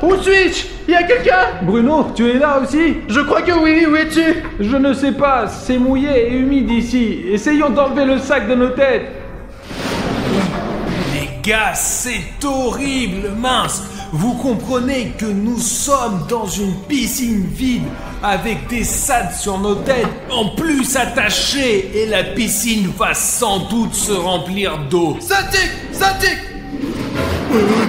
Où suis-je? Y a quelqu'un? Bruno, tu es là aussi? Je crois que oui, où es-tu? Je ne sais pas, c'est mouillé et humide ici. Essayons d'enlever le sac de nos têtes. Les gars, c'est horrible, mince. Vous comprenez que nous sommes dans une piscine vide avec des sacs sur nos têtes, en plus attachés, et la piscine va sans doute se remplir d'eau. Ça tique!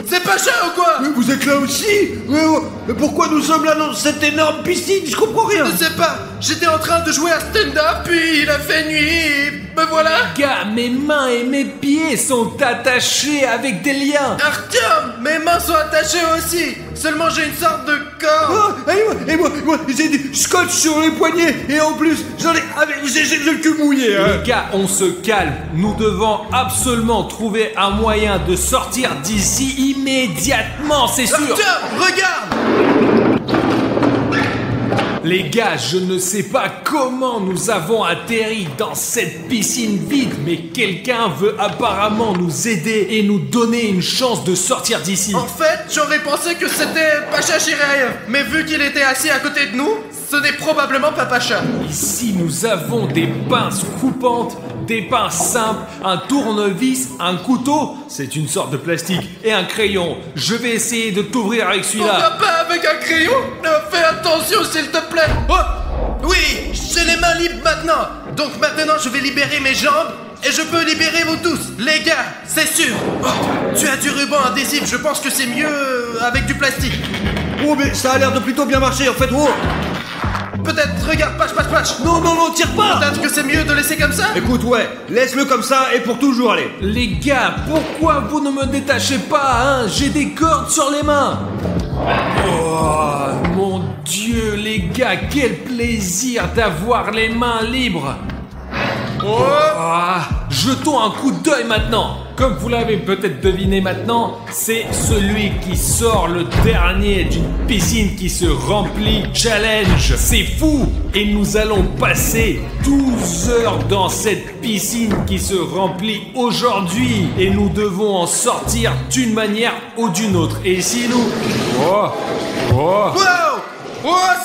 C'est Pacha ou quoi? Mais vous êtes là aussi? Mais pourquoi nous sommes là dans cette énorme piscine? Je comprends rien. Je ne sais pas, j'étais en train de jouer à stand-up, puis il a fait nuit, et me voilà. Gars, mes mains et mes pieds sont attachés avec des liens. Artyom, mes mains sont attachées aussi. Seulement j'ai une sorte de corps. Et moi, j'ai du scotch sur les poignets, et en plus, j'ai le cul mouillé. Hein. Les gars, on se calme. Nous devons absolument trouver un moyen de sortir d'ici immédiatement, c'est sûr. Artyom, regarde. Les gars, je ne sais pas comment nous avons atterri dans cette piscine vide, mais quelqu'un veut apparemment nous aider et nous donner une chance de sortir d'ici. En fait, j'aurais pensé que c'était Pacha Chiraev, mais vu qu'il était assis à côté de nous, ce n'est probablement pas Pacha. Ici, nous avons des pinces coupantes, des pinces simples, un tournevis, un couteau, c'est une sorte de plastique, et un crayon. Je vais essayer de t'ouvrir avec On celui-là. va pas avec un crayon? Fais attention s'il te plaît. Oh! Oui, j'ai les mains libres maintenant. Donc maintenant je vais libérer mes jambes et je peux libérer vous tous. Les gars, c'est sûr. Oh, tu as du ruban adhésif, je pense que c'est mieux avec du plastique. Oh, mais ça a l'air de plutôt bien marcher en fait. Oh. Peut-être, regarde, patch. Non, tire pas. Peut-être que c'est mieux de laisser comme ça. Écoute, ouais, laisse-le comme ça et pour toujours, allez. Les gars, pourquoi vous ne me détachez pas, hein? J'ai des cordes sur les mains. Oh, mon Dieu, les gars, quel plaisir d'avoir les mains libres. Jetons un coup d'œil maintenant. Comme vous l'avez peut-être deviné maintenant, c'est celui qui sort le dernier d'une piscine qui se remplit challenge. C'est fou! Et nous allons passer 12 heures dans cette piscine qui se remplit aujourd'hui. Et nous devons en sortir d'une manière ou d'une autre. Et si nous... Wow!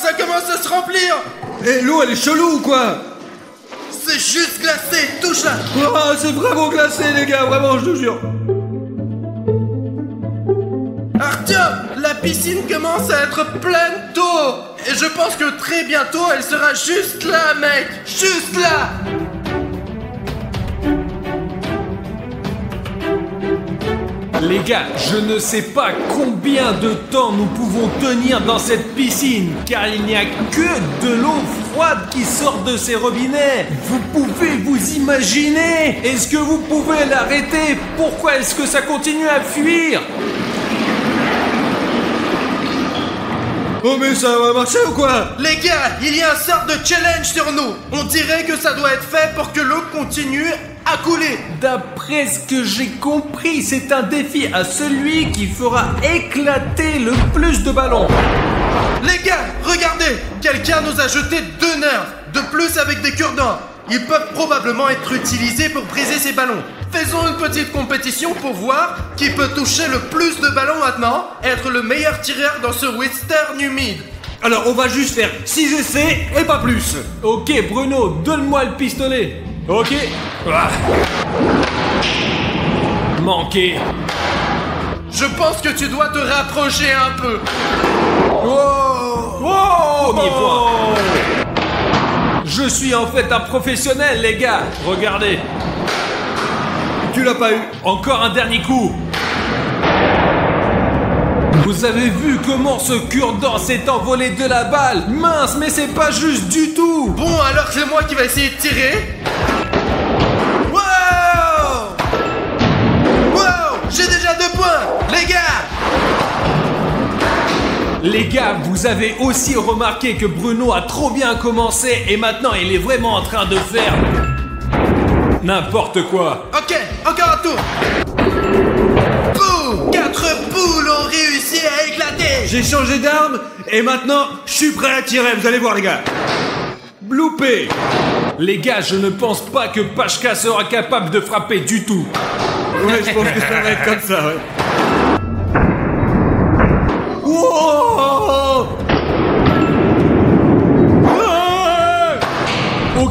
Ça commence à se remplir. Et l'eau, elle est chelou ou quoi? C'est juste glacé, touche-la. Oh, c'est vraiment glacé, les gars, vraiment, je te jure. Artyom, la piscine commence à être pleine d'eau. Et je pense que très bientôt, elle sera juste là, mec. Juste là. Les gars, je ne sais pas combien de temps nous pouvons tenir dans cette piscine, car il n'y a que de l'eau froide qui sort de ces robinets. Vous pouvez vous imaginer? Est-ce que vous pouvez l'arrêter? Pourquoi est-ce que ça continue à fuir? Oh, mais ça va marcher ou quoi? Les gars, il y a un sort de challenge sur nous. On dirait que ça doit être fait pour que l'eau continue à couler. D'après ce que j'ai compris, c'est un défi à celui qui fera éclater le plus de ballons. Les gars, regardez, quelqu'un nous a jeté 2 nerfs, de plus avec des cure-dents. Ils peuvent probablement être utilisés pour briser ces ballons. Faisons une petite compétition pour voir qui peut toucher le plus de ballons maintenant et être le meilleur tireur dans ce western humide. Alors, on va juste faire 6 essais et pas plus. Ok, Bruno, donne-moi le pistolet. Ok. Manqué. Je pense que tu dois te rapprocher un peu. Premier point. Je suis en fait un professionnel, les gars. Regardez. Tu l'as pas eu. Encore un dernier coup. Vous avez vu comment ce cure-dent s'est envolé de la balle? Mince, mais c'est pas juste du tout. Bon, alors c'est moi qui vais essayer de tirer. Wow! J'ai déjà 2 points, les gars! Les gars, vous avez aussi remarqué que Bruno a trop bien commencé et maintenant il est vraiment en train de faire n'importe quoi. Ok, encore un tour. Boum! 4 poules ont réussi à éclater. J'ai changé d'arme et maintenant je suis prêt à tirer, vous allez voir les gars. Bloopé. Les gars, je ne pense pas que Pachka sera capable de frapper du tout. Ouais, je pense que ça va être comme ça, ouais. Wow!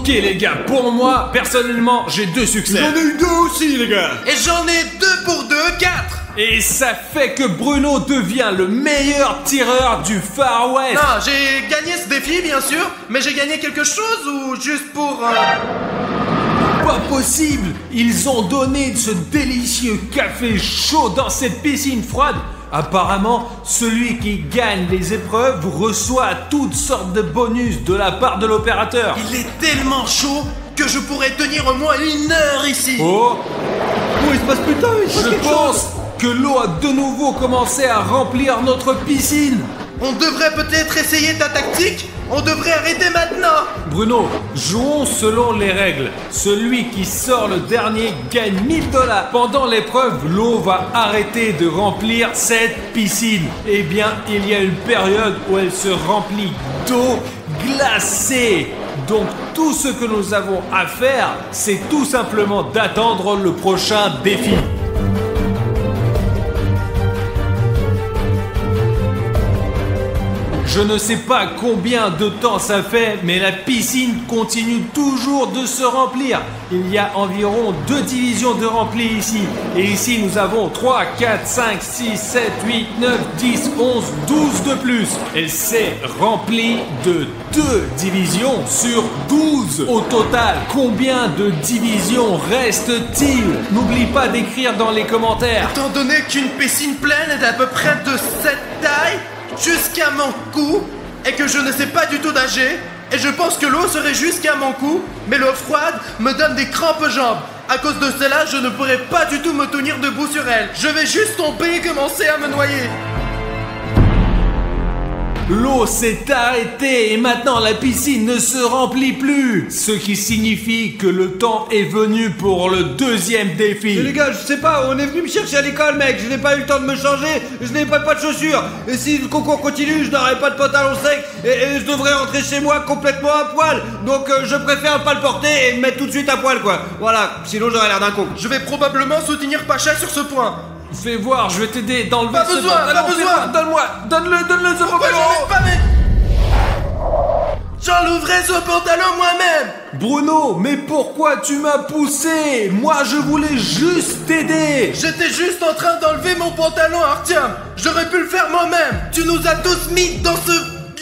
Ok les gars, pour moi, personnellement, j'ai 2 succès. J'en ai eu 2 aussi, les gars. Et j'en ai 2 pour 2, 4. Et ça fait que Bruno devient le meilleur tireur du Far West. Non, j'ai gagné ce défi, bien sûr, mais j'ai gagné quelque chose ou juste pour... Pas possible! Ils ont donné ce délicieux café chaud dans cette piscine froide. Apparemment, celui qui gagne les épreuves reçoit toutes sortes de bonus de la part de l'opérateur. Il est tellement chaud que je pourrais tenir au moins 1 heure ici. Oh! Oh, il se passe putain, il se passe Je quelque pense chose. que l'eau a de nouveau commencé à remplir notre piscine. On devrait peut-être essayer ta tactique. On devrait arrêter maintenant. Bruno, jouons selon les règles. Celui qui sort le dernier gagne 1000 $. Pendant l'épreuve, l'eau va arrêter de remplir cette piscine. Eh bien, il y a une période où elle se remplit d'eau glacée. Donc, tout ce que nous avons à faire, c'est tout simplement d'attendre le prochain défi. Je ne sais pas combien de temps ça fait, mais la piscine continue toujours de se remplir. Il y a environ 2 divisions de rempli ici. Et ici, nous avons 3, 4, 5, 6, 7, 8, 9, 10, 11, 12 de plus. Elle s'est remplie de 2 divisions sur 12. Au total, combien de divisions reste-t-il? N'oublie pas d'écrire dans les commentaires. Étant donné qu'une piscine pleine est à peu près de cette taille, jusqu'à mon cou, et que je ne sais pas du tout nager, et je pense que l'eau serait jusqu'à mon cou, mais l'eau froide me donne des crampes aux jambes. À cause de cela, je ne pourrais pas du tout me tenir debout sur elle. Je vais juste tomber et commencer à me noyer. L'eau s'est arrêtée et maintenant la piscine ne se remplit plus. Ce qui signifie que le temps est venu pour le 2e défi. Mais les gars, je sais pas, on est venu me chercher à l'école, mec. Je n'ai pas eu le temps de me changer, je n'ai pas de chaussures. Et si le concours continue, je n'aurai pas de pantalon sec et je devrais rentrer chez moi complètement à poil. Donc je préfère pas le porter et me mettre tout de suite à poil, quoi. Voilà, sinon j'aurais l'air d'un con. Je vais probablement soutenir Pacha sur ce point. Fais voir, je vais t'aider d'enlever Pas ce besoin, bord. pas Non, fais besoin. voir, donne-moi, donne-le ce Pourquoi pantalon. je n'ai pas mes... J'enlèverai ce pantalon moi-même. Bruno, mais pourquoi tu m'as poussé? Moi je voulais juste t'aider. J'étais juste en train d'enlever mon pantalon, Artyom. J'aurais pu le faire moi-même. Tu nous as tous mis dans ce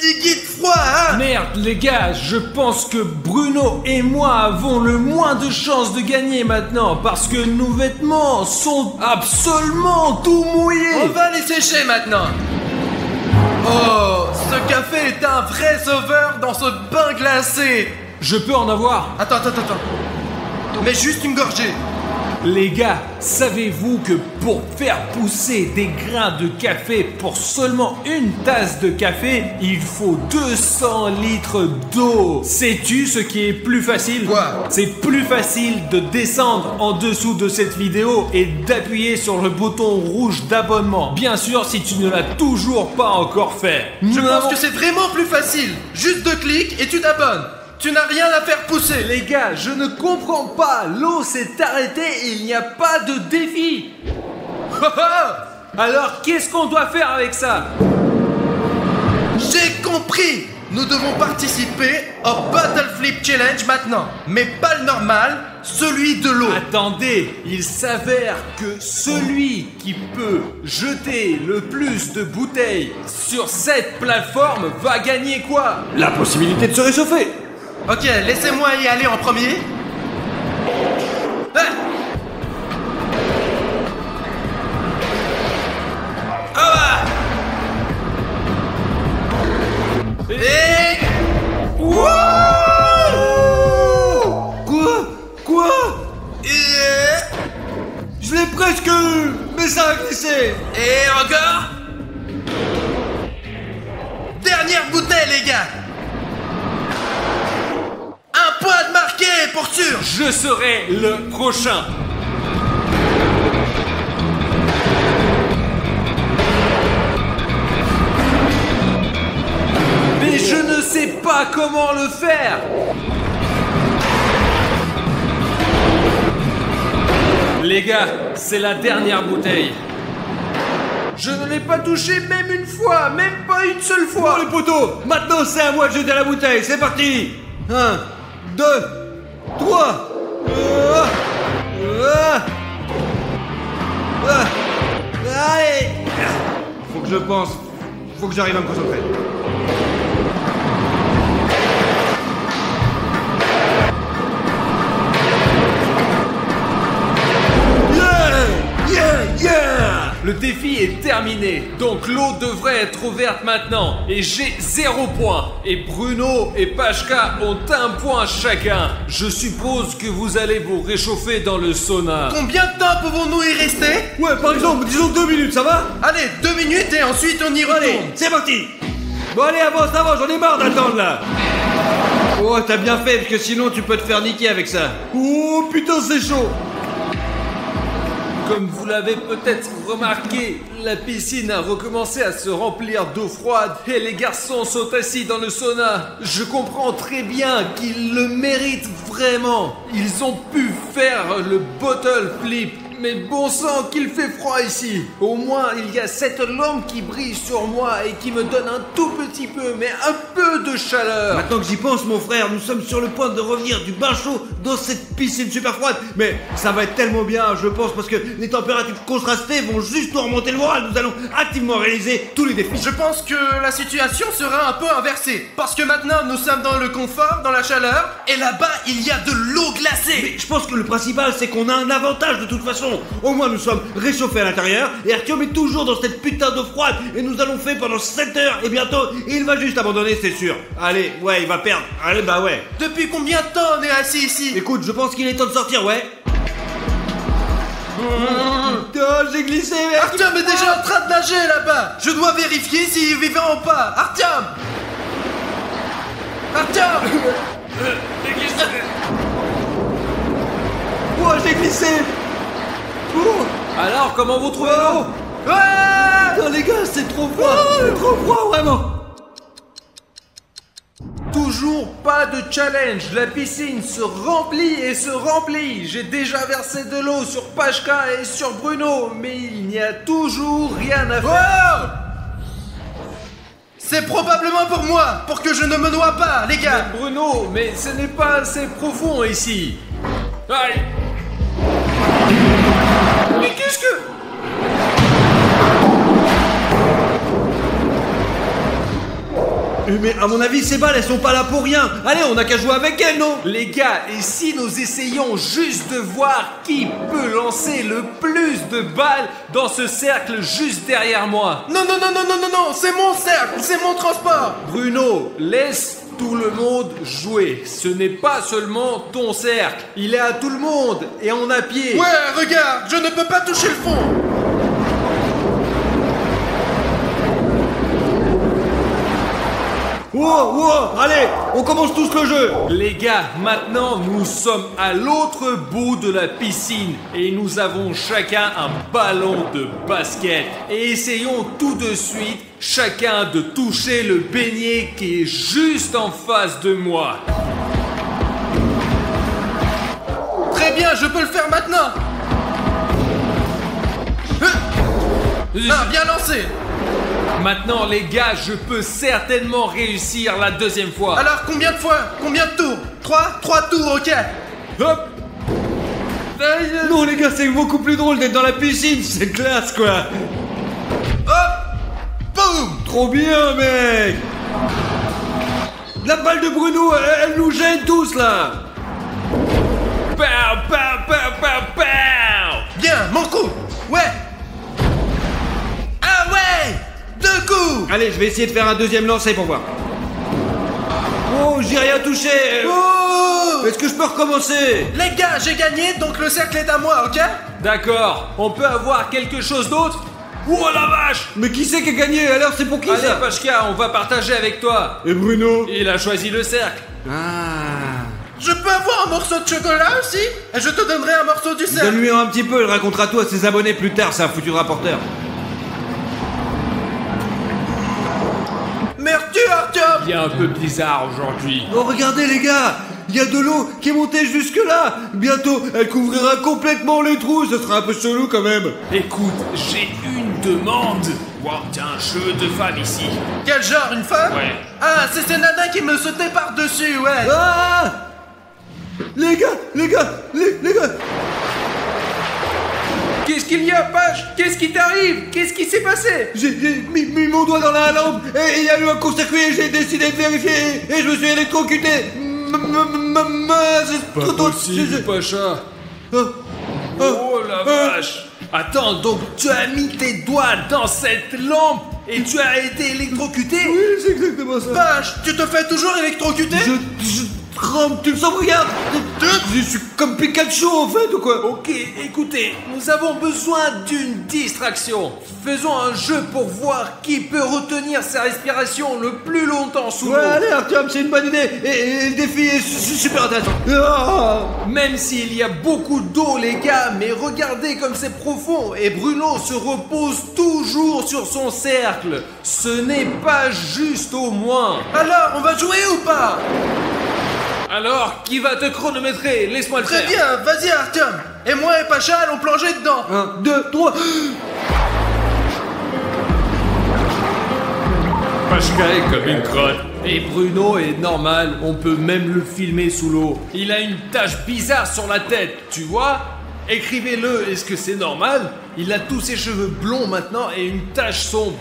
liquide froid, hein. Merde les gars, je pense que Bruno et moi avons le moins de chances de gagner maintenant parce que nos vêtements sont absolument tout mouillés. On va les sécher maintenant. Oh, ce café est un vrai sauveur dans ce bain glacé. Je peux en avoir? Attends. Mais juste une gorgée. Les gars, savez-vous que pour faire pousser des grains de café pour seulement une tasse de café, il faut 200 litres d'eau? Sais-tu ce qui est plus facile? Quoi? C'est plus facile de descendre en dessous de cette vidéo et d'appuyer sur le bouton rouge d'abonnement. Bien sûr, si tu ne l'as toujours pas encore fait. Je pense que c'est vraiment plus facile. Juste 2 clics et tu t'abonnes. Tu n'as rien à faire pousser. Les gars, je ne comprends pas. L'eau s'est arrêtée et il n'y a pas de défi. Alors, qu'est-ce qu'on doit faire avec ça? J'ai compris. Nous devons participer au Bottle Flip Challenge maintenant. Mais pas le normal, celui de l'eau. Attendez, il s'avère que celui qui peut jeter le plus de bouteilles sur cette plateforme va gagner quoi? La possibilité de se réchauffer. Ok, laissez-moi y aller en premier. Ah. Ah. Et... Quoi? Je l'ai presque eu, mais ça a glissé. Et encore. Dernière bouteille, les gars. Un point de marqué, pour sûr. Je serai le prochain. Mais je ne sais pas comment le faire. Les gars, c'est la dernière bouteille. Je ne l'ai pas touché même une fois, même pas une seule fois. Bon les potos, maintenant c'est à moi de jeter la bouteille, c'est parti. 1, 2, 3. Allez. Faut que je pense. Faut que j'arrive à me concentrer. Le défi est terminé, donc l'eau devrait être ouverte maintenant. Et j'ai 0 point. Et Bruno et Pachka ont 1 point chacun. Je suppose que vous allez vous réchauffer dans le sauna. Combien de temps pouvons-nous y rester? Ouais, par exemple, disons 2 minutes, ça va? Allez, 2 minutes et ensuite on y retourne. Allez, c'est parti. Bon allez, avance, j'en ai marre d'attendre là. Oh, t'as bien fait, parce que sinon tu peux te faire niquer avec ça. Oh putain, c'est chaud. Comme vous l'avez peut-être remarqué, la piscine a recommencé à se remplir d'eau froide et les garçons sont assis dans le sauna. Je comprends très bien qu'ils le méritent vraiment. Ils ont pu faire le bottle flip. Mais bon sang qu'il fait froid ici. Au moins il y a cette lampe qui brille sur moi et qui me donne un tout petit peu, mais un peu de chaleur. Maintenant que j'y pense mon frère, nous sommes sur le point de revenir du bain chaud dans cette piscine super froide. Mais ça va être tellement bien je pense parce que les températures contrastées vont juste nous remonter le moral. Nous allons activement réaliser tous les défis. Je pense que la situation sera un peu inversée. Parce que maintenant nous sommes dans le confort, dans la chaleur, et là-bas il y a de l'eau glacée. Mais je pense que le principal c'est qu'on a un avantage de toute façon. Au moins nous sommes réchauffés à l'intérieur et Artyom est toujours dans cette putain d'eau froide et nous allons faire pendant 7 heures et bientôt il va juste abandonner, c'est sûr. Allez, ouais, il va perdre. Allez, bah ouais. Depuis combien de temps on est assis ici? Écoute, je pense qu'il est temps de sortir, ouais. Putain, j'ai glissé, mec. Artyom est déjà en train de nager là-bas. Je dois vérifier s'il est vivant ou pas. Artyom! Oh, j'ai glissé. Oh. Alors, comment vous trouvez l'eau? Putain, les gars, c'est trop froid. C'est trop froid, vraiment. Toujours pas de challenge, la piscine se remplit et se remplit. J'ai déjà versé de l'eau sur Pachka et sur Bruno, mais il n'y a toujours rien à faire. C'est probablement pour moi, pour que je ne me noie pas, les gars. Mais Bruno, mais ce n'est pas assez profond ici. Aïe. Mais qu'est-ce que... Mais à mon avis, ces balles, elles sont pas là pour rien. Allez, on a qu'à jouer avec elles, non? Les gars, et si nous essayons juste de voir qui peut lancer le plus de balles dans ce cercle juste derrière moi? Non, c'est mon cercle, c'est mon transport. Bruno, laisse tout le monde jouer. Ce n'est pas seulement ton cercle. Il est à tout le monde et on a pied. Ouais, regarde, je ne peux pas toucher le fond. Wow, allez, on commence tous le jeu. Les gars, maintenant nous sommes à l'autre bout de la piscine et nous avons chacun un ballon de basket. Et essayons tout de suite chacun de toucher le beignet qui est juste en face de moi. Très bien, je peux le faire maintenant. Ah, bien lancé. Maintenant les gars, je peux certainement réussir la deuxième fois. Alors combien de fois? Combien de tours? 3 tours, ok. Hop. Non les gars, c'est beaucoup plus drôle d'être dans la piscine, c'est classe quoi. Hop. Boum. Trop bien mec. La balle de Bruno, elle nous gêne tous là. Pow, pow, pow, pow, pow. Bien, mon coup. Ouais. Ah ouais. 2 coups. Allez, je vais essayer de faire un deuxième lancer pour voir. Oh, j'ai rien touché. Oh. Est-ce que je peux recommencer? Les gars, j'ai gagné, donc le cercle est à moi, ok? D'accord, on peut avoir quelque chose d'autre? Oh la vache! Mais qui c'est qui a gagné? Alors c'est pour qui Allez ça? Pachka, on va partager avec toi. Et Bruno? Il a choisi le cercle. Ah. Je peux avoir un morceau de chocolat aussi? Et je te donnerai un morceau du cercle. Donne-lui un petit peu, il racontera tout à ses abonnés plus tard, c'est un foutu rapporteur. Merci Artyom. Il est un peu bizarre aujourd'hui. Oh regardez les gars, il y a de l'eau qui est montée jusque là. Bientôt, elle couvrira complètement les trous, ce sera un peu chelou quand même. Écoute, j'ai une demande. Wow, t'as un cheveu de femme ici. Quel genre, une femme? Ouais. Ah, c'est ces nanas qui me sautaient par-dessus, ouais. Ah! Les gars, les gars. Qu'est-ce qu'il y a, Page? Qu'est-ce qui t'arrive? Qu'est-ce qui s'est passé? J'ai mis mon doigt dans la lampe et il y a eu un court-circuit et j'ai décidé de vérifier et je me suis électrocuté. Pas possible, Pacha. Oh la vache. Attends, donc tu as mis tes doigts dans cette lampe et tu as été électrocuté? Oui, c'est exactement ça. Vache, tu te fais toujours électrocuter? Je tremble, tu me sens, regarde. Je suis comme Pikachu en fait ou quoi? Ok, écoutez, nous avons besoin d'une distraction. Faisons un jeu pour voir qui peut retenir sa respiration le plus longtemps sous l'eau. Ouais, allez Artyom, c'est une bonne idée et le défi est super intéressant. Ah. Même s'il y a beaucoup d'eau, les gars, mais regardez comme c'est profond. Et Bruno se repose toujours sur son cercle. Ce n'est pas juste au moins. Alors, on va jouer ou pas? Alors, qui va te chronométrer? Laisse-moi le Très faire. bien, vas-y Artyom. Et moi et Pacha allons plonger dedans. 1, 2, 3. Pachka est comme une crotte. Et Bruno est normal, on peut même le filmer sous l'eau. Il a une tache bizarre sur la tête, tu vois? Écrivez-le, est-ce que c'est normal? Il a tous ses cheveux blonds maintenant et une tache sombre.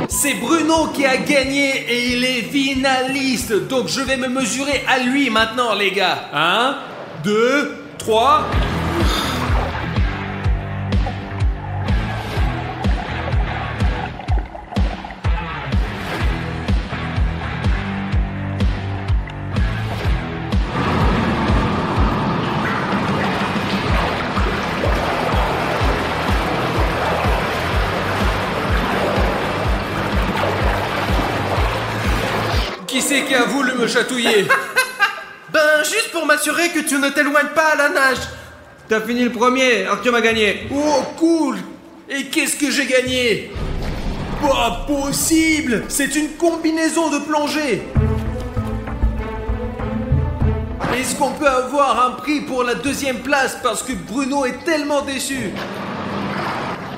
C'est Bruno qui a gagné et il est finaliste, donc je vais me mesurer à lui maintenant, les gars. 1, 2, 3... Qui c'est qui a voulu me chatouiller? Ben, juste pour m'assurer que tu ne t'éloignes pas à la nage. T'as fini le premier, Artyom a gagné. Oh, cool! Et qu'est-ce que j'ai gagné? Pas possible! C'est une combinaison de plongée! Est-ce qu'on peut avoir un prix pour la deuxième place parce que Bruno est tellement déçu?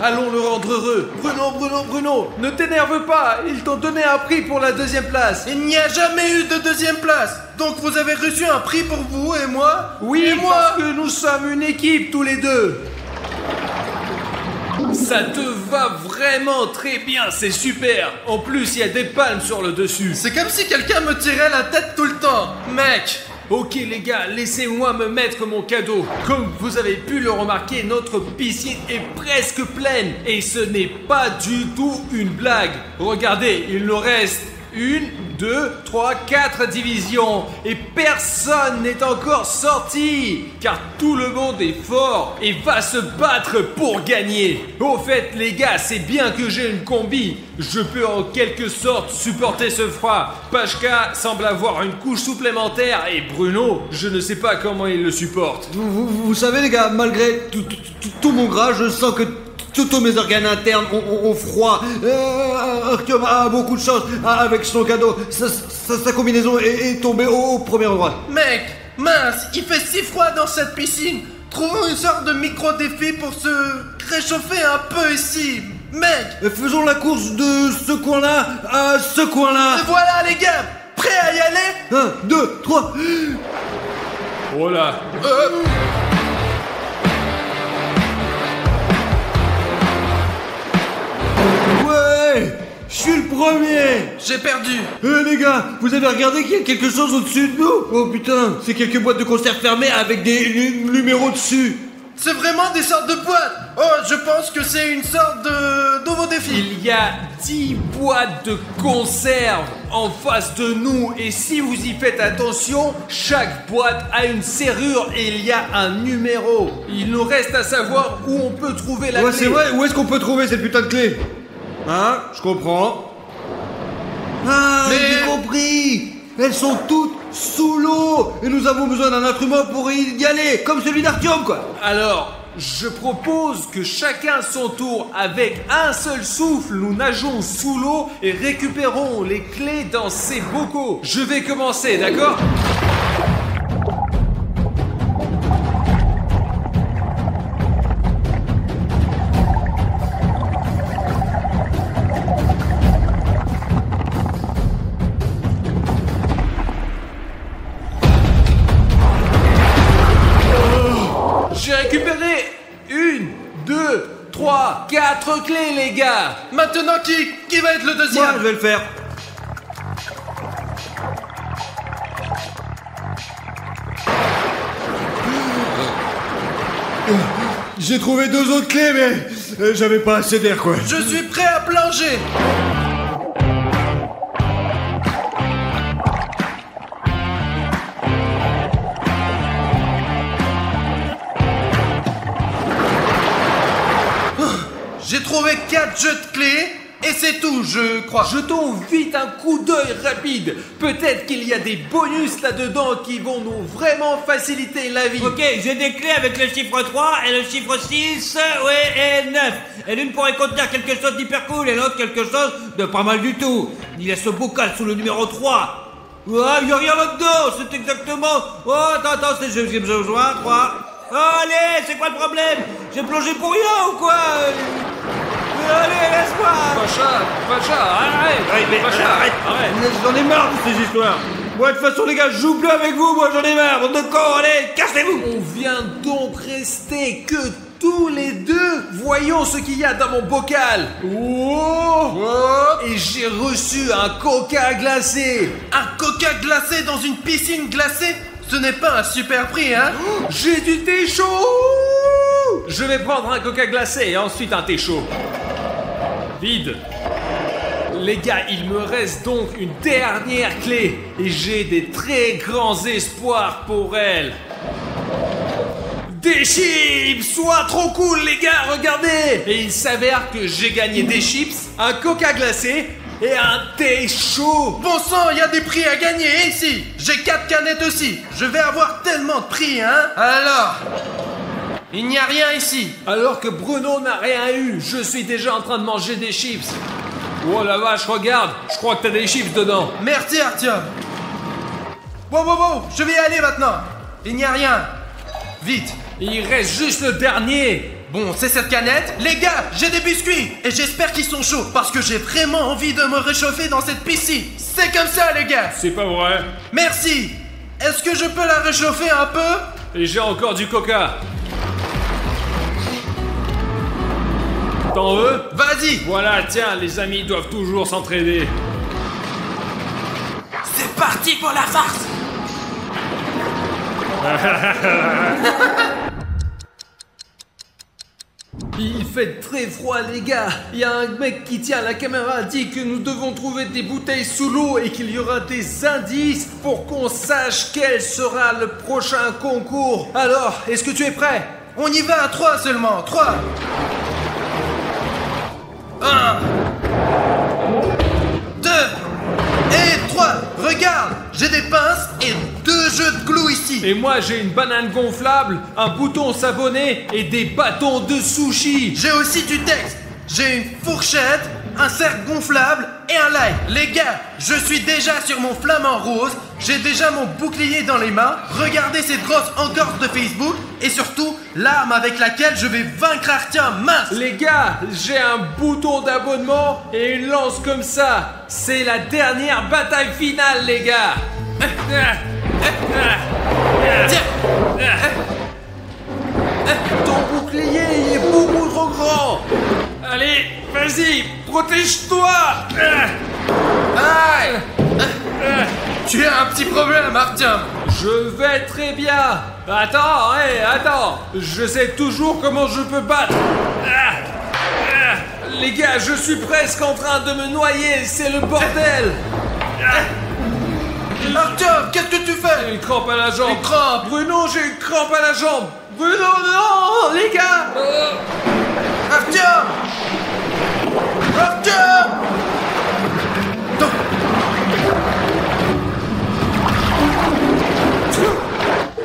Allons le rendre heureux. Bruno, ne t'énerve pas. Ils t'ont donné un prix pour la deuxième place. Il n'y a jamais eu de deuxième place. Donc vous avez reçu un prix pour vous et moi? Oui, et moi? parce que nous sommes une équipe tous les deux. Ça te va vraiment très bien, c'est super. En plus, il y a des palmes sur le dessus. C'est comme si quelqu'un me tirait la tête tout le temps. Mec! Ok les gars, laissez-moi me mettre mon cadeau. Comme vous avez pu le remarquer, notre piscine est presque pleine. Et ce n'est pas du tout une blague. Regardez, il nous reste 1, 2, 3, 4 divisions. Et personne n'est encore sorti. Car tout le monde est fort et va se battre pour gagner. Au fait les gars, c'est bien que j'ai une combi. Je peux en quelque sorte supporter ce froid. Pachka semble avoir une couche supplémentaire et Bruno, je ne sais pas comment il le supporte. Vous savez les gars, malgré tout mon gras, je sens que tous mes organes internes ont froid. Artyom a beaucoup de chance avec son cadeau. Sa combinaison est tombée au premier endroit. Mec, mince, il fait si froid dans cette piscine. Trouvons une sorte de micro-défi pour se réchauffer un peu ici. Mec! Faisons la course de ce coin-là à ce coin-là. Et voilà les gars, prêts à y aller? 1, 2, 3. Oh là. Ouais, je suis le premier. J'ai perdu. Les gars, vous avez regardé qu'il y a quelque chose au-dessus de nous? Oh putain, c'est quelques boîtes de conserve fermées avec des numéros dessus. C'est vraiment des sortes de boîtes. Oh, je pense que c'est une sorte de nouveau défi. Il y a 10 boîtes de conserve en face de nous et si vous y faites attention, chaque boîte a une serrure et il y a un numéro. Il nous reste à savoir où on peut trouver la Ouais, clé. c'est vrai, où est-ce qu'on peut trouver cette putain de clé? Hein, je comprends. Ah, Mais- j'ai compris. Elles sont toutes sous l'eau et nous avons besoin d'un instrument pour y aller, comme celui d'Artyom quoi. Alors, je propose que chacun son tour, avec un seul souffle, nous nageons sous l'eau et récupérons les clés dans ces bocaux. Je vais commencer, d'accord ? 4 clés, les gars. Maintenant, qui va être le deuxième? Moi, je vais le faire. J'ai trouvé 2 autres clés, mais j'avais pas assez d'air, quoi. Je suis prêt à plonger. J'ai trouvé 4 jeux de clés et c'est tout, je crois. Jetons vite un coup d'œil rapide. Peut-être qu'il y a des bonus là-dedans qui vont nous vraiment faciliter la vie. Ok, j'ai des clés avec le chiffre 3 et le chiffre 6, ouais, et 9. Et l'une pourrait contenir quelque chose d'hyper cool et l'autre quelque chose de pas mal du tout. Il y a ce bocal sous le numéro 3. Ouais, il y a rien là-dedans, c'est exactement... Oh, attends, c'est le deuxième jeu, 3. Oh, allez, c'est quoi le problème? J'ai plongé pour rien ou quoi? Allez, laisse-moi. Pacha, arrête. Pacha, arrête. J'en ai marre de ces histoires. Moi, de toute façon, les gars, je joue plus avec vous. Moi, j'en ai marre. Bande de cons, allez, cassez-vous. On vient donc rester que tous les deux. Voyons ce qu'il y a dans mon bocal. Et j'ai reçu un coca glacé. Un coca glacé dans une piscine glacée? Ce n'est pas un super prix, hein? J'ai du thé chaud. Je vais prendre un coca glacé et ensuite un thé chaud. Vide. Les gars, il me reste donc une dernière clé et j'ai des très grands espoirs pour elle. Des chips! Soit trop cool, les gars, regardez! Et il s'avère que j'ai gagné des chips, un coca glacé et un thé chaud. Bon sang, il y a des prix à gagner ici. J'ai 4 canettes aussi. Je vais avoir tellement de prix, hein? Alors, il n'y a rien ici. Alors que Bruno n'a rien eu, je suis déjà en train de manger des chips. Oh la vache, regarde, je crois que t'as des chips dedans. Merci Artyom. Wow, je vais y aller maintenant. Il n'y a rien. Vite. Il reste juste le dernier. Bon, c'est cette canette. Les gars, j'ai des biscuits. Et j'espère qu'ils sont chauds parce que j'ai vraiment envie de me réchauffer dans cette piscine. C'est comme ça, les gars. C'est pas vrai. Merci. Est-ce que je peux la réchauffer un peu? Et j'ai encore du coca. T'en veux? Vas-y. Voilà, tiens, les amis doivent toujours s'entraider. C'est parti pour la farce. Il fait très froid, les gars. Il y a un mec qui tient la caméra dit que nous devons trouver des bouteilles sous l'eau et qu'il y aura des indices pour qu'on sache quel sera le prochain concours. Alors, est-ce que tu es prêt? On y va à 3 seulement. 3. 1, 2 et 3. Regarde, j'ai des pinces et 2 jeux de glue ici. Et moi, j'ai une banane gonflable, un bouton s'abonner et des bâtons de sushi. J'ai aussi du texte. J'ai une fourchette, un cercle gonflable et un like. Les gars, je suis déjà sur mon flamant rose. J'ai déjà mon bouclier dans les mains. Regardez cette grosse entorse de Facebook. Et surtout, l'arme avec laquelle je vais vaincre Artyom. Mince. Les gars, j'ai un bouton d'abonnement et une lance comme ça. C'est la dernière bataille finale, les gars. Ton bouclier, il est beaucoup trop grand. Allez, vas-y, protège-toi. Aïe. Tu as un petit problème, Artyom. Je vais très bien. Attends, je sais toujours comment je peux battre. Les gars, je suis presque en train de me noyer, c'est le bordel. Artyom, qu'est-ce que tu fais? J'ai une crampe à la jambe. Une crampe. Bruno, j'ai une crampe à la jambe. Bruno, non, les gars. Artyom.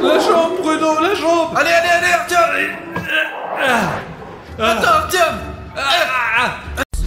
La jambe, Bruno, la jambe. Allez, Artyom. Attends, Artyom.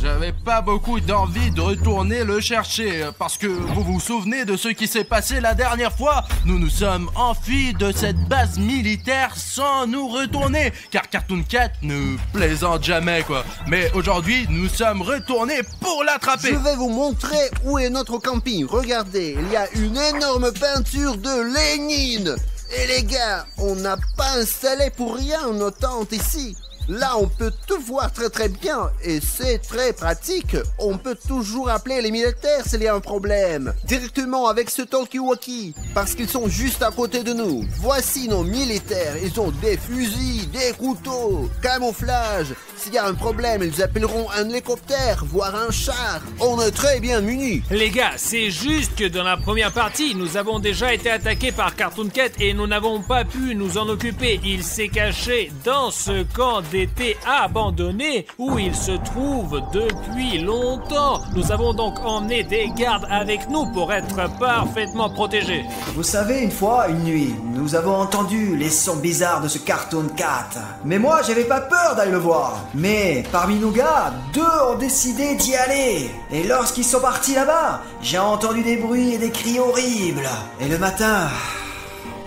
J'avais pas beaucoup d'envie de retourner le chercher, parce que vous vous souvenez de ce qui s'est passé la dernière fois? Nous nous sommes enfuis de cette base militaire sans nous retourner, car Cartoon Cat ne plaisante jamais, quoi. Mais aujourd'hui, nous sommes retournés pour l'attraper. Je vais vous montrer où est notre camping. Regardez, il y a une énorme peinture de Lénine. Et les gars, on n'a pas installé pour rien nos tentes ici. Là, on peut tout voir très bien et c'est très pratique. On peut toujours appeler les militaires s'il y a un problème. Directement avec ce talkie-walkie, parce qu'ils sont juste à côté de nous. Voici nos militaires. Ils ont des fusils, des couteaux, camouflage. S'il y a un problème, ils appelleront un hélicoptère, voire un char. On est très bien munis. Les gars, c'est juste que dans la première partie, nous avons déjà été attaqués par Cartoon Cat et nous n'avons pas pu nous en occuper. Il s'est caché dans ce camp d'été abandonné où il se trouve depuis longtemps. Nous avons donc emmené des gardes avec nous pour être parfaitement protégés. Vous savez, une fois, une nuit, nous avons entendu les sons bizarres de ce Cartoon Cat. Mais moi, j'avais pas peur d'aller le voir. Mais parmi nos gars, 2 ont décidé d'y aller. Et lorsqu'ils sont partis là-bas, j'ai entendu des bruits et des cris horribles. Et le matin,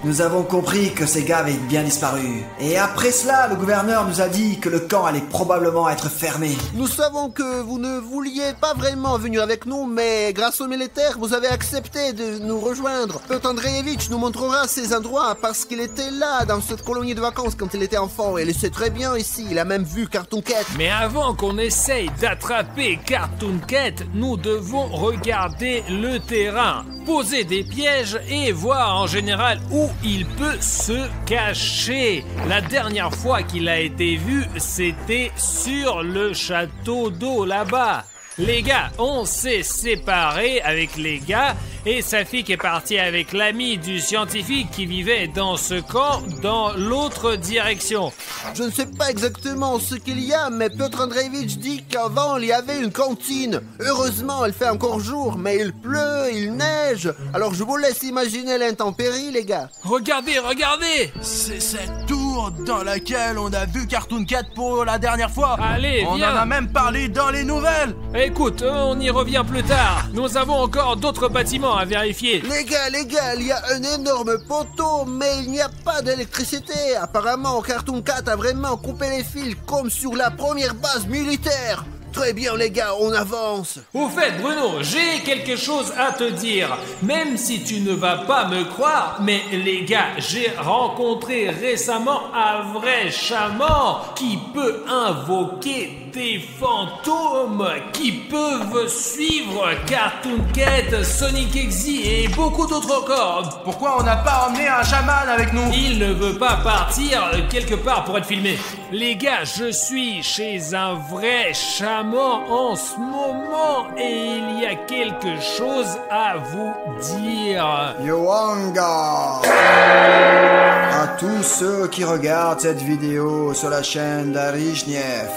nous avons compris que ces gars avaient bien disparu. Et après cela, le gouverneur nous a dit que le camp allait probablement être fermé. Nous savons que vous ne vouliez pas vraiment venir avec nous, mais grâce aux militaires, vous avez accepté de nous rejoindre. Piotr Andreevitch nous montrera ces endroits parce qu'il était là dans cette colonie de vacances quand il était enfant. Et il sait très bien ici, il a même vu Cartoon Cat. Mais avant qu'on essaye d'attraper Cartoon Cat, nous devons regarder le terrain, poser des pièges et voir en général où il peut se cacher. La dernière fois qu'il a été vu, c'était sur le château d'eau là-bas. Les gars, on s'est séparés avec les gars et Safik est parti avec l'ami du scientifique qui vivait dans ce camp dans l'autre direction. Je ne sais pas exactement ce qu'il y a, mais Piotr Andreevitch dit qu'avant il y avait une cantine. Heureusement, il fait encore jour, mais il pleut, il neige. Alors je vous laisse imaginer l'intempérie, les gars. Regardez, regardez! C'est cette tour dans laquelle on a vu Cartoon Cat pour la dernière fois. Allez, on viens. en a même parlé dans les nouvelles. Écoute, on y revient plus tard. Nous avons encore d'autres bâtiments à vérifier. Les gars, il y a un énorme poteau, mais il n'y a pas d'électricité. Apparemment, Cartoon Cat a vraiment coupé les fils comme sur la première base militaire. Très bien les gars, on avance. Au fait, Bruno, j'ai quelque chose à te dire. Même si tu ne vas pas me croire, mais les gars, j'ai rencontré récemment un vrai chaman qui peut invoquer des fantômes qui peuvent suivre Cartoon Cat, Sonic Exy et beaucoup d'autres encore. Pourquoi on n'a pas emmené un chaman avec nous? Il ne veut pas partir quelque part pour être filmé. Les gars, je suis chez un vrai chaman en ce moment et il y a quelque chose à vous dire. Yoanga! À tous ceux qui regardent cette vidéo sur la chaîne d'Arishniev,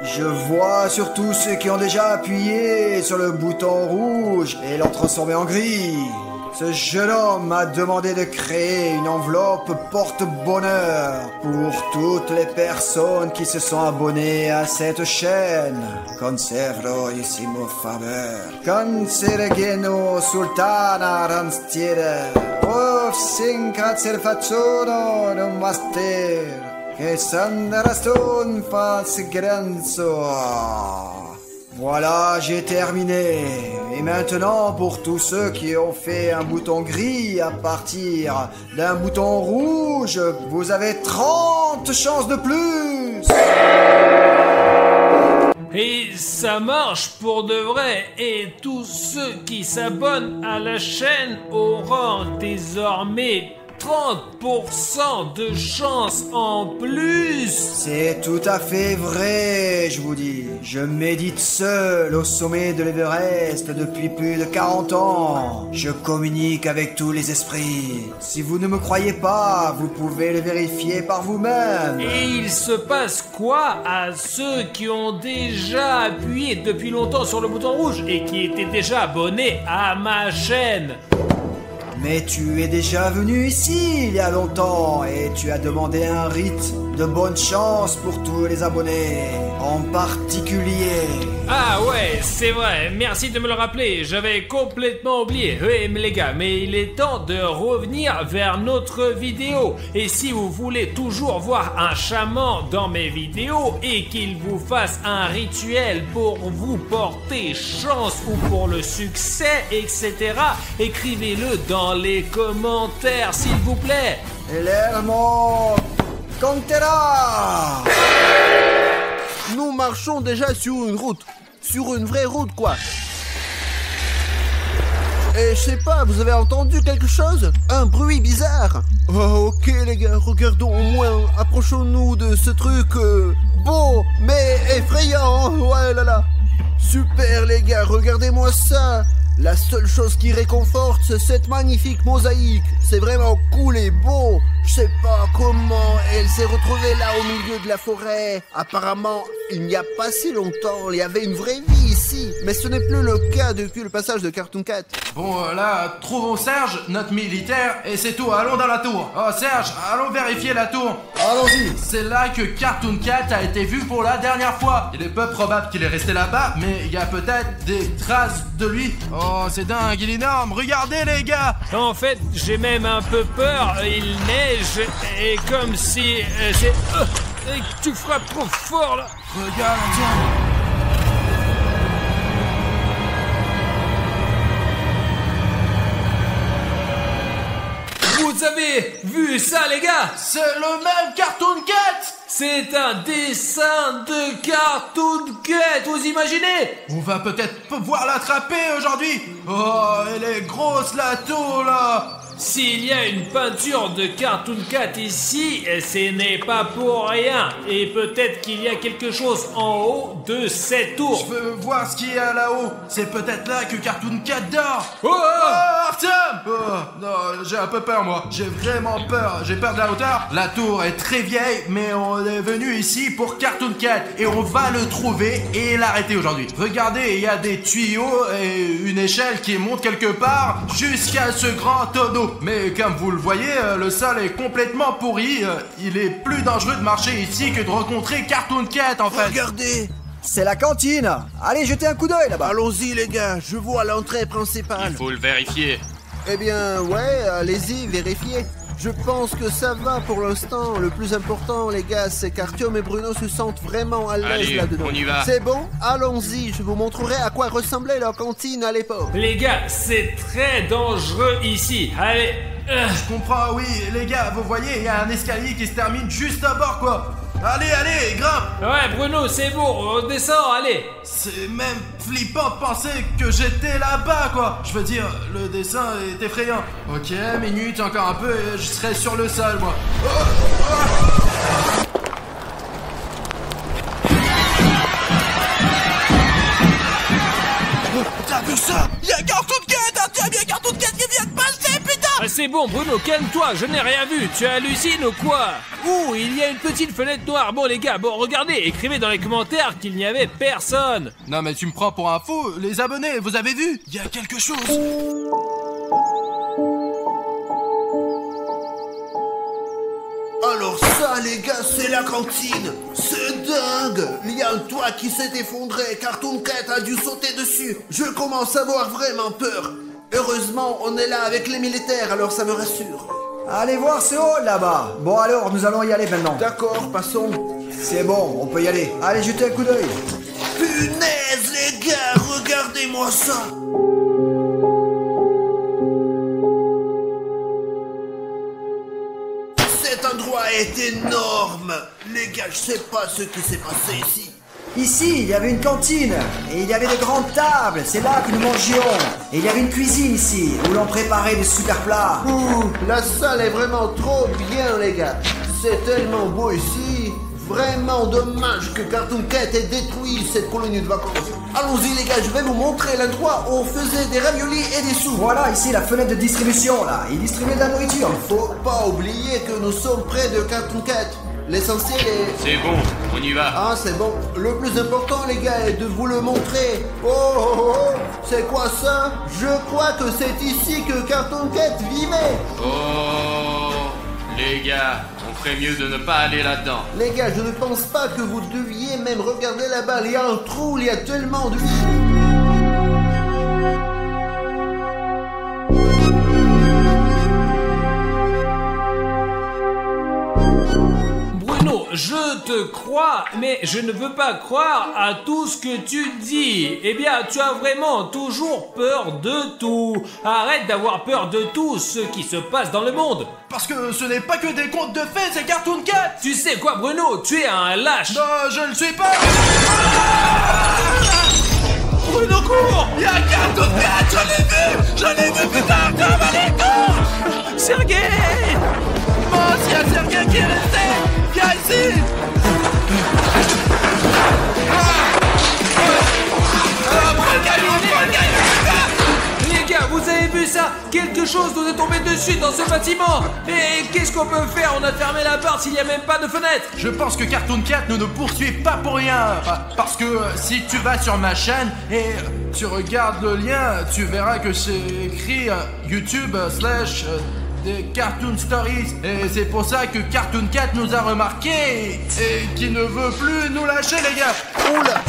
je vois surtout ceux qui ont déjà appuyé sur le bouton rouge et l'ont transformé en gris. Ce jeune homme m'a demandé de créer une enveloppe porte-bonheur pour toutes les personnes qui se sont abonnées à cette chaîne. Conservroissimo faveur. Consergeno sultana ranstiere. Of sinkatser facciano non master. Che sandaraston fas grenzo. Voilà, j'ai terminé. Et maintenant, pour tous ceux qui ont fait un bouton gris à partir d'un bouton rouge, vous avez 30 chances de plus. Et ça marche pour de vrai. Et tous ceux qui s'abonnent à la chaîne auront désormais 30% de chance en plus. C'est tout à fait vrai, je vous dis. Je médite seul au sommet de l'Everest depuis plus de 40 ans. Je communique avec tous les esprits. Si vous ne me croyez pas, vous pouvez le vérifier par vous-même. Et il se passe quoi à ceux qui ont déjà appuyé depuis longtemps sur le bouton rouge et qui étaient déjà abonnés à ma chaîne? Mais tu es déjà venu ici il y a longtemps et tu as demandé un rite de bonne chance pour tous les abonnés, en particulier. Ah ouais, c'est vrai, merci de me le rappeler, j'avais complètement oublié. Oui, mais les gars, mais il est temps de revenir vers notre vidéo. Et si vous voulez toujours voir un chaman dans mes vidéos et qu'il vous fasse un rituel pour vous porter chance ou pour le succès, etc., écrivez-le dans les commentaires, s'il vous plaît. Lermo Cantera! Nous marchons déjà sur une route. Sur une vraie route, quoi. Et je sais pas, vous avez entendu quelque chose? Un bruit bizarre? Oh, ok les gars, regardons au moins. Approchons-nous de ce truc beau, mais effrayant. Ouais là là. Super les gars, regardez-moi ça. La seule chose qui réconforte, c'est cette magnifique mosaïque. C'est vraiment cool et beau. Je sais pas comment elle s'est retrouvée là au milieu de la forêt. Apparemment, il n'y a pas si longtemps, il y avait une vraie vie ici. Mais ce n'est plus le cas depuis le passage de Cartoon Cat. Bon, là, trouvons Serge, notre militaire, et c'est tout, allons dans la tour. Oh, Serge, allons vérifier la tour. Allons-y. C'est là que Cartoon Cat a été vu pour la dernière fois. Il est peu probable qu'il est resté là-bas, mais il y a peut-être des traces de lui. Oh, c'est dingue, il est énorme, regardez les gars. En fait, j'ai même un peu peur. Il neige et comme si tu frappes trop fort là. Regarde, tiens. Vous avez vu ça, les gars? C'est le même Cartoon Cat. C'est un dessin de Cartoon Cat, vous imaginez? On va peut-être pouvoir l'attraper aujourd'hui. Oh, elle est grosse la tour là. S'il y a une peinture de Cartoon Cat ici, ce n'est pas pour rien. Et peut-être qu'il y a quelque chose en haut de cette tour. Je veux voir ce qu'il y a là-haut. C'est peut-être là que Cartoon Cat dort. Oh, Artyom! Oh, non, j'ai un peu peur moi. J'ai vraiment peur. J'ai peur de la hauteur. La tour est très vieille, mais on est venu ici pour Cartoon Cat. Et on va le trouver et l'arrêter aujourd'hui. Regardez, il y a des tuyaux et une échelle qui monte quelque part jusqu'à ce grand tonneau. Mais comme vous le voyez, le sol est complètement pourri. Il est plus dangereux de marcher ici que de rencontrer Cartoon Cat en fait. Regardez. C'est la cantine. Allez, jetez un coup d'œil là-bas. Allons-y les gars, je vois l'entrée principale. Il faut le vérifier. Eh bien, ouais, allez-y, vérifiez. Je pense que ça va pour l'instant. Le plus important, les gars, c'est qu'Artyom et Bruno se sentent vraiment à l'aise Allez, là-dedans. on y va. C'est bon? Allons-y, je vous montrerai à quoi ressemblait leur cantine à l'époque. les gars, c'est très dangereux ici. Allez. Je comprends, oui, les gars, vous voyez, il y a un escalier qui se termine juste à bord, quoi. Allez, allez, grimpe. Ouais, Bruno, c'est bon, on descend, allez. C'est même flippant de penser que j'étais là-bas, quoi. Je veux dire, le dessin est effrayant. Ok, minute, encore un peu, et je serai sur le sol, moi. T'as vu ça? Il y a Cartoon Cat, Artyom, il y a Cartoon Cat qui vient de passer, putain! Ah, c'est bon, Bruno, calme-toi, je n'ai rien vu. Tu hallucines ou quoi? Ouh, il y a une petite fenêtre noire. Bon, les gars, bon, regardez, écrivez dans les commentaires qu'il n'y avait personne. Non, mais tu me prends pour un fou. Les abonnés, vous avez vu? Il y a quelque chose. Alors ça, les gars, c'est la cantine. C'est dingue. Il y a un toit qui s'est effondré. Cartoon Cat a dû sauter dessus. Je commence à avoir vraiment peur. Heureusement, on est là avec les militaires, alors ça me rassure. Allez voir ce hall là-bas. Bon alors, nous allons y aller maintenant. D'accord, passons. C'est bon, on peut y aller. Allez, jetez un coup d'œil. Punaise, les gars, regardez-moi ça. Cet endroit est énorme. Les gars, je sais pas ce qui s'est passé ici. Ici, il y avait une cantine, et il y avait de grandes tables, c'est là que nous mangions. Et il y avait une cuisine ici, où l'on préparait de super plats. Ouh, la salle est vraiment trop bien, les gars. C'est tellement beau ici. Vraiment dommage que Cartoon Cat ait détruit cette colonie de vacances. Allons-y, les gars, je vais vous montrer l'endroit où on faisait des raviolis et des soupes. Voilà, ici, la fenêtre de distribution, là. Ils distribuaient de la nourriture. Faut pas oublier que nous sommes près de Cartoon Cat. L'essentiel est... C'est bon, on y va. Ah, c'est bon. Le plus important, les gars, est de vous le montrer. Oh, oh, oh, oh. C'est quoi ça? Je crois que c'est ici que Cartoon Cat vivait. Oh, les gars, on ferait mieux de ne pas aller là-dedans. Les gars, je ne pense pas que vous deviez même regarder là-bas. Il y a un trou, il y a tellement de vie. Bruno, je te crois, mais je ne veux pas croire à tout ce que tu dis. Eh bien, tu as vraiment toujours peur de tout. Arrête d'avoir peur de tout ce qui se passe dans le monde. Parce que ce n'est pas que des contes de fées, c'est Cartoon Cat. Tu sais quoi, Bruno? Tu es un lâche. Non, je ne suis pas. Bruno, cours! Il y a Cartoon Cat, je l'ai vu, putain, comme elle est con. Sergei! Mince, il y a Sergei qui est resté. Viens ici. Les gars, vous avez vu ça? Quelque chose nous est tombé dessus dans ce bâtiment. Et qu'est-ce qu'on peut faire? On a fermé la porte s'il n'y a même pas de fenêtre. Je pense que Cartoon Cat ne nous poursuit pas pour rien. Parce que si tu vas sur ma chaîne et tu regardes le lien, tu verras que c'est écrit YouTube / des Cartoon Stories. Et c'est pour ça que Cartoon Cat nous a remarqué et qui ne veut plus nous lâcher, les gars. Oula!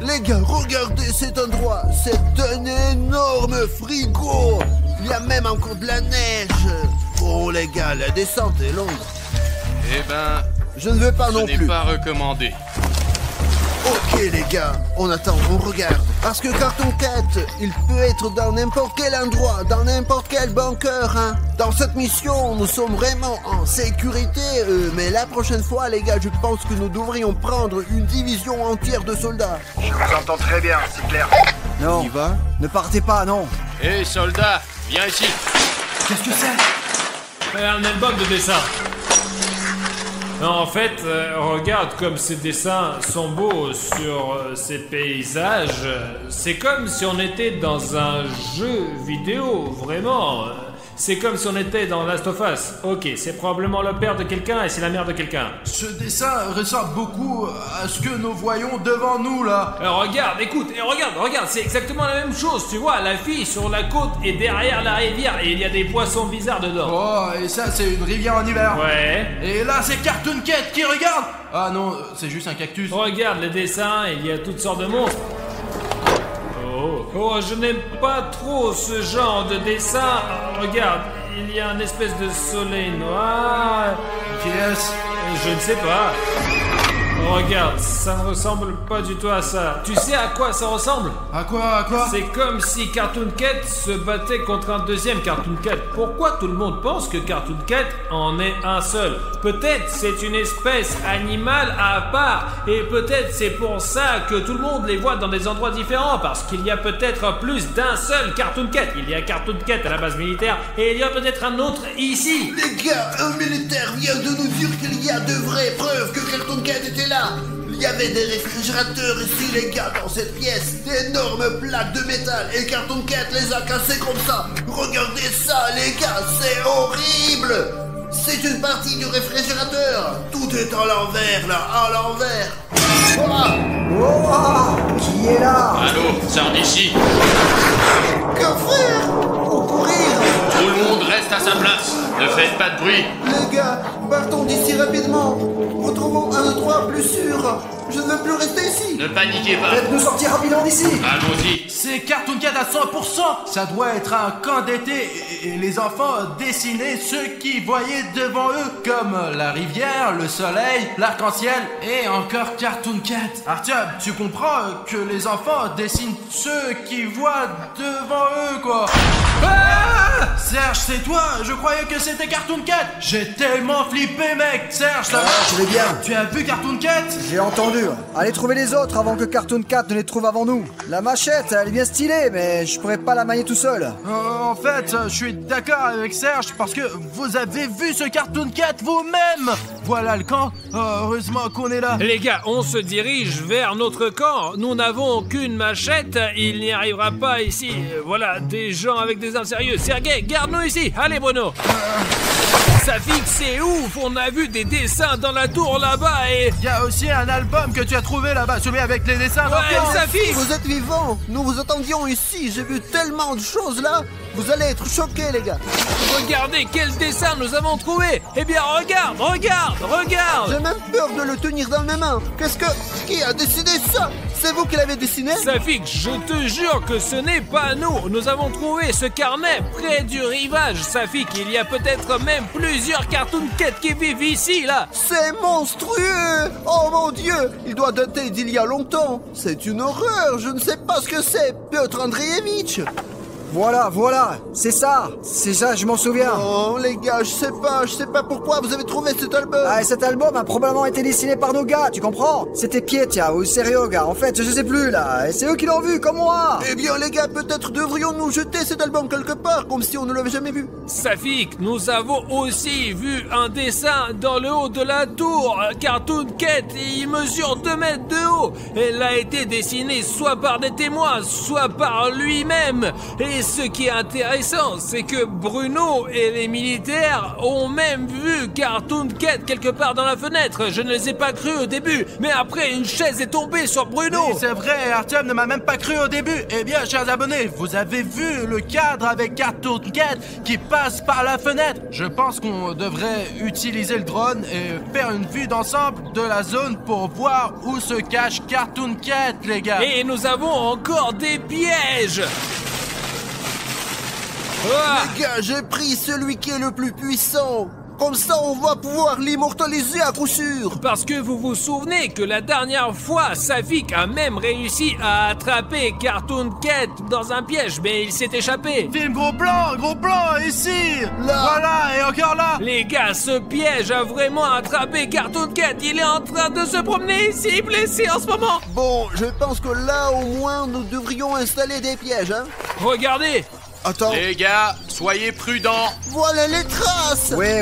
Les gars, regardez cet endroit. C'est un énorme frigo. Il y a même encore de la neige. Oh les gars, la descente est longue. Eh ben, Je ne veux pas non ce n'est plus. pas recommandé. Ok les gars, on attend, on regarde. Parce que Cartoon Cat, il peut être dans n'importe quel endroit, dans n'importe quel bunker, hein. Dans cette mission, nous sommes vraiment en sécurité, mais la prochaine fois les gars, je pense que nous devrions prendre une division entière de soldats. Je vous entends très bien, c'est clair. Non, On y va? ne partez pas, non. Hé, soldat, viens ici. Qu'est-ce que c'est? Un album de dessin. Non, en fait, regarde comme ces dessins sont beaux sur ces paysages. C'est comme si on était dans un jeu vidéo, vraiment. C'est comme si on était dans Last of Us. Ok, c'est probablement le père de quelqu'un et c'est la mère de quelqu'un. Ce dessin ressemble beaucoup à ce que nous voyons devant nous, là. Regarde, écoute, et regarde, c'est exactement la même chose, tu vois, la fille sur la côte est derrière la rivière et il y a des poissons bizarres dedans. Oh, et ça, c'est une rivière en hiver. Ouais. Et là, c'est Cartoon Cat qui regarde. Ah non, c'est juste un cactus. Regarde les dessins, il y a toutes sortes de monstres. Oh, je n'aime pas trop ce genre de dessin. Regarde, il y a une espèce de soleil noir. Qui est-ce? Je ne sais pas. Regarde, ça ne ressemble pas du tout à ça. Tu sais à quoi ça ressemble? À quoi? C'est comme si Cartoon Cat se battait contre un deuxième Cartoon Cat. Pourquoi tout le monde pense que Cartoon Cat en est un seul? Peut-être c'est une espèce animale à part. Et peut-être c'est pour ça que tout le monde les voit dans des endroits différents. Parce qu'il y a peut-être plus d'un seul Cartoon Cat. Il y a Cartoon Cat à la base militaire et il y a peut-être un autre ici. Les gars, un militaire vient de nous dire qu'il y a de vraies preuves que Cartoon Cat était là. Il y avait des réfrigérateurs ici les gars dans cette pièce, d'énormes plaques de métal et Cartoon Cat les a cassées comme ça. Regardez ça les gars, c'est horrible. C'est une partie du réfrigérateur. Tout est à l'envers là, à l'envers. Oh, qui est là? Allô, sors d'ici. Que faire? Au courir? Tout le monde reste à sa place. Ne faites pas de bruit. Les gars, partons d'ici rapidement. Retrouvons un endroit plus sûr. Je ne veux plus rester ici. Ne paniquez pas. Faites-nous sortir rapidement d'ici. Allons-y. C'est Cartoon Cat à 100%. Ça doit être un camp d'été et les enfants dessinaient ce qu'ils voyaient devant eux, comme la rivière, le soleil, l'arc-en-ciel et encore Cartoon Cat. Arthur, tu comprends que les enfants dessinent ce qu'ils voient devant eux, quoi. Ah! Serge, c'est toi? Je croyais que c'était Cartoon Cat. J'ai tellement flippé, mec. Serge, ça va? Je vais bien. Tu as vu Cartoon Cat? J'ai entendu. Allez trouver les autres avant que Cartoon Cat ne les trouve avant nous. La machette, elle est bien stylée, mais je pourrais pas la manier tout seul. En fait, je suis d'accord avec Serge parce que vous avez vu ce Cartoon Cat vous-même. Voilà le camp. Heureusement qu'on est là. Les gars, on se dirige vers notre camp. Nous n'avons qu'une machette. Il n'y arrivera pas ici. Voilà, des gens avec des armes sérieux. Sergei, garde-nous ici. Allez, Bruno. Ça fixe, c'est ouf. On a vu des dessins dans la tour là-bas et... Il y a aussi un album que tu as trouvé là-bas, celui avec les dessins. Ouais, ça fixe. Vous êtes vivants. Nous vous attendions ici. J'ai vu tellement de choses là. Vous allez être choqués, les gars. Regardez quel dessin nous avons trouvé. Eh bien, regarde. J'ai même peur de le tenir dans mes mains. Qui a dessiné ça? C'est vous qui l'avez dessiné? Safik, je te jure que ce n'est pas nous. Nous avons trouvé ce carnet près du rivage. Safik, il y a peut-être même plusieurs Cartoon Cat qui vivent ici, là. C'est monstrueux! Oh mon Dieu! Il doit dater d'il y a longtemps. C'est une horreur. Je ne sais pas ce que c'est. Piotr Andreevitch. Voilà, c'est ça, je m'en souviens. Oh les gars, je sais pas pourquoi vous avez trouvé cet album. Ah, et cet album a probablement été dessiné par nos gars, tu comprends? C'était Pietia ou Serio, gars, en fait, je sais plus là, et c'est eux qui l'ont vu, comme moi. Eh bien les gars, peut-être devrions-nous jeter cet album quelque part, comme si on ne l'avait jamais vu. Safik, nous avons aussi vu un dessin dans le haut de la tour, Cartoon Cat, il mesure 2 mètres de haut. Elle a été dessinée soit par des témoins, soit par lui-même. Et ce qui est intéressant, c'est que Bruno et les militaires ont même vu Cartoon Cat quelque part dans la fenêtre. Je ne les ai pas cru au début, mais après une chaise est tombée sur Bruno. Oui, c'est vrai, Artyom ne m'a même pas cru au début. Eh bien, chers abonnés, vous avez vu le cadre avec Cartoon Cat qui passe par la fenêtre. Je pense qu'on devrait utiliser le drone et faire une vue d'ensemble de la zone pour voir où se cache Cartoon Cat, les gars. Et nous avons encore des pièges. Les gars, j'ai pris celui qui est le plus puissant. Comme ça, on va pouvoir l'immortaliser à coup sûr. Parce que vous vous souvenez que la dernière fois, Safik a même réussi à attraper Cartoon Cat dans un piège, mais il s'est échappé. Film gros plan, ici. Là. Voilà, et encore là. Les gars, ce piège a vraiment attrapé Cartoon Cat. Il est en train de se promener ici, blessé en ce moment. Bon, je pense que là, au moins, nous devrions installer des pièges, hein. Regardez. Attends. Les gars, soyez prudents. Voilà les traces. Ouais,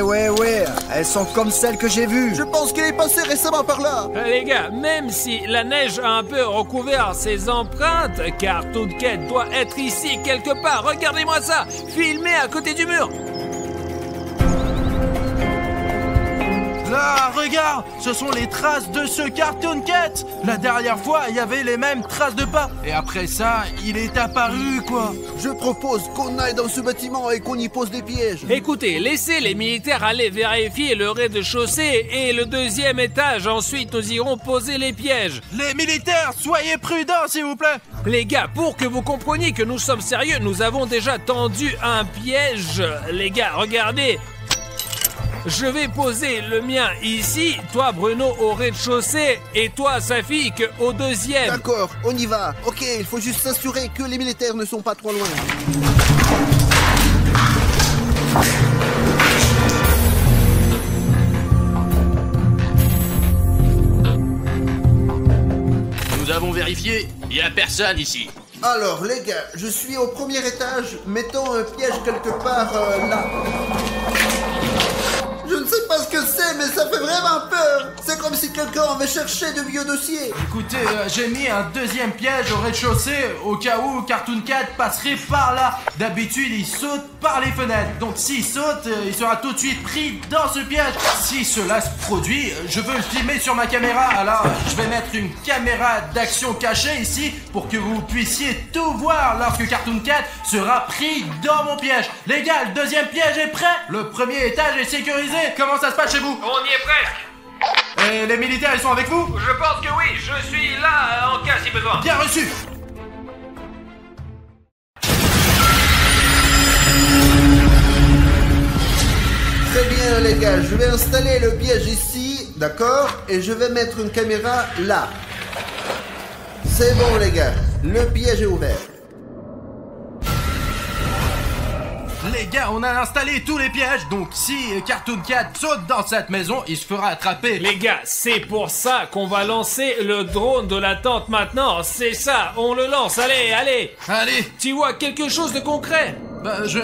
elles sont comme celles que j'ai vues. Je pense qu'il est passé récemment par là. Les gars, même si la neige a un peu recouvert ses empreintes, Cartoon Cat doit être ici quelque part. Regardez-moi ça, filmé à côté du mur. Là, regarde, ce sont les traces de ce Cartoon Cat. La dernière fois, il y avait les mêmes traces de pas. Et après ça, il est apparu, quoi. Je propose qu'on aille dans ce bâtiment et qu'on y pose des pièges. Écoutez, laissez les militaires aller vérifier le rez-de-chaussée et le 2e étage. Ensuite, nous irons poser les pièges. Les militaires, soyez prudents, s'il vous plaît. Les gars, pour que vous compreniez que nous sommes sérieux, nous avons déjà tendu un piège. Les gars, regardez. Je vais poser le mien ici, toi Bruno au rez-de-chaussée et toi Safik au 2e. D'accord, on y va. Ok, il faut juste s'assurer que les militaires ne sont pas trop loin. Nous avons vérifié, il n'y a personne ici. Alors les gars, je suis au 1er étage. Mettons un piège quelque part là. Je ne sais pas ce que c'est, mais ça fait vraiment peur. C'est comme si quelqu'un avait cherché de vieux dossiers. Écoutez, j'ai mis un 2e piège au rez-de-chaussée au cas où Cartoon Cat passerait par là. D'habitude, il saute par les fenêtres. Donc s'il saute, il sera tout de suite pris dans ce piège. Si cela se produit, je veux le filmer sur ma caméra. Alors, je vais mettre une caméra d'action cachée ici pour que vous puissiez tout voir lorsque Cartoon Cat sera pris dans mon piège. Les gars, le 2e piège est prêt. Le 1er étage est sécurisé. Comment ça se passe chez vous? On y est presque. Et les militaires, ils sont avec vous? Je pense que oui, je suis là en cas si besoin. Bien reçu. Très bien les gars, je vais installer le piège ici, d'accord? Et je vais mettre une caméra là. C'est bon les gars, le piège est ouvert. Les gars, on a installé tous les pièges, donc si Cartoon Cat saute dans cette maison, il se fera attraper. Les gars, c'est pour ça qu'on va lancer le drone de la tente maintenant. C'est ça, on le lance, allez. Allez. Tu vois quelque chose de concret? Bah, je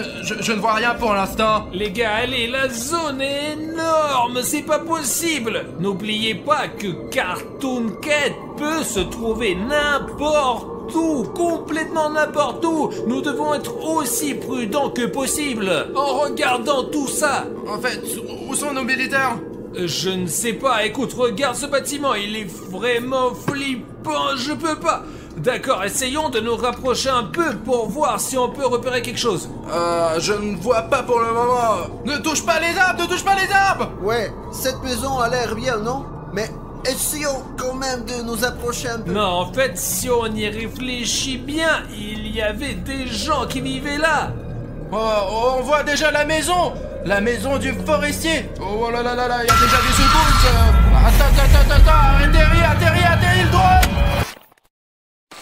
ne vois rien pour l'instant. Les gars, allez, la zone est énorme, c'est pas possible. N'oubliez pas que Cartoon Cat peut se trouver n'importe où, complètement n'importe où. Nous devons être aussi prudents que possible en regardant tout ça. En fait, où sont nos militaires? Je ne sais pas, écoute, regarde ce bâtiment, il est vraiment flippant, je peux pas. D'accord, essayons de nous rapprocher un peu pour voir si on peut repérer quelque chose. Je ne vois pas pour le moment. Ne touche pas les arbres, ne touche pas les arbres. Ouais, cette maison a l'air bien, non? Mais essayons quand même de nous approcher un peu. Non, en fait, si on y réfléchit bien, il y avait des gens qui vivaient là. Oh, on voit déjà la maison du forestier. Oh là là là là, il y a déjà des secousses. Attends, atterris le drone.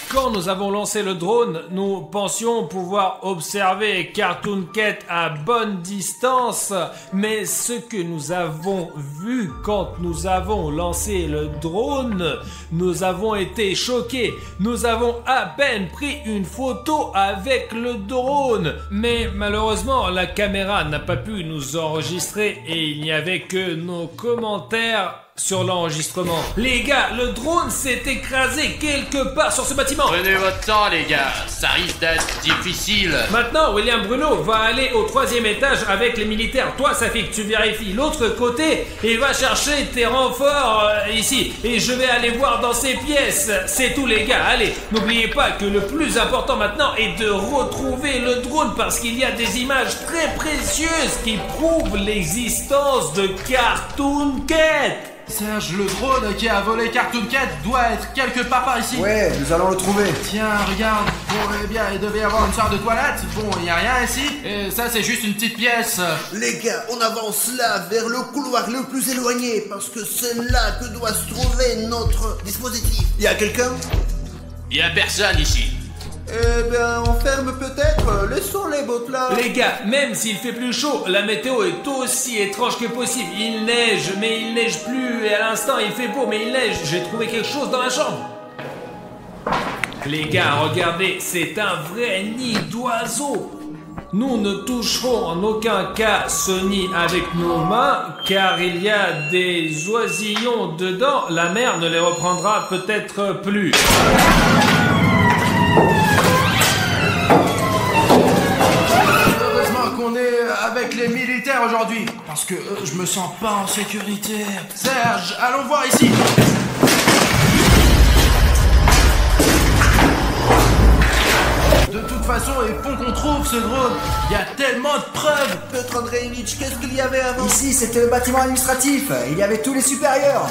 Quand nous avons lancé le drone, nous pensions pouvoir observer Cartoon Cat à bonne distance, mais ce que nous avons vu quand nous avons lancé le drone, nous avons été choqués. Nous avons à peine pris une photo avec le drone, mais malheureusement la caméra n'a pas pu nous enregistrer et il n'y avait que nos commentaires sur l'enregistrement. Les gars, le drone s'est écrasé quelque part sur ce bâtiment. Prenez votre temps, les gars. Ça risque d'être difficile. Maintenant, William Bruno va aller au 3e étage avec les militaires. Toi, Safik, tu vérifies l'autre côté et va chercher tes renforts ici. Et je vais aller voir dans ces pièces. C'est tout, les gars. Allez, n'oubliez pas que le plus important maintenant est de retrouver le drone parce qu'il y a des images très précieuses qui prouvent l'existence de Cartoon Cat. Serge, le drone qui a volé Cartoon Cat doit être quelque part par ici. Ouais, nous allons le trouver. Tiens, regarde. Bon, eh bien, il devait y avoir une sorte de toilette. Bon, il n'y a rien ici. Et ça, c'est juste une petite pièce. Les gars, on avance là, vers le couloir le plus éloigné, parce que c'est là que doit se trouver notre dispositif. Y a quelqu'un? Il y a personne ici. Eh bien, on ferme peut-être. Laissons les bottes là. Les gars, même s'il fait plus chaud, la météo est aussi étrange que possible. Il neige, mais il neige plus. Et à l'instant, il fait beau, mais il neige. J'ai trouvé quelque chose dans la chambre. Les gars, regardez, c'est un vrai nid d'oiseaux. Nous ne toucherons en aucun cas ce nid avec nos mains, car il y a des oisillons dedans. La mer ne les reprendra peut-être plus. On est avec les militaires aujourd'hui parce que je me sens pas en sécurité. Serge, allons voir ici. De toute façon, il faut qu'on trouve ce drone. Il y a tellement de preuves. Piotr Andreevitch, qu'est-ce qu'il y avait avant? Ici, c'était le bâtiment administratif. Il y avait tous les supérieurs.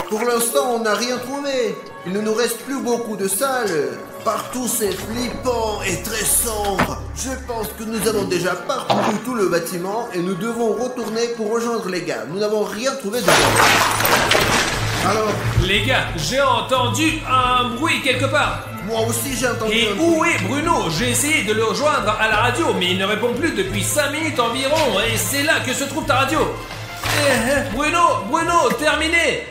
Pour l'instant, on n'a rien trouvé. Il ne nous reste plus beaucoup de salles. Partout, c'est flippant et très sombre. Je pense que nous avons déjà parcouru tout le bâtiment et nous devons retourner pour rejoindre les gars. Nous n'avons rien trouvé de bon. Alors, les gars, j'ai entendu un bruit quelque part. Moi aussi, j'ai entendu Et un bruit. où est Bruno? J'ai essayé de le rejoindre à la radio, mais il ne répond plus depuis 5 minutes environ. Et c'est là que se trouve ta radio. Bruno, terminé.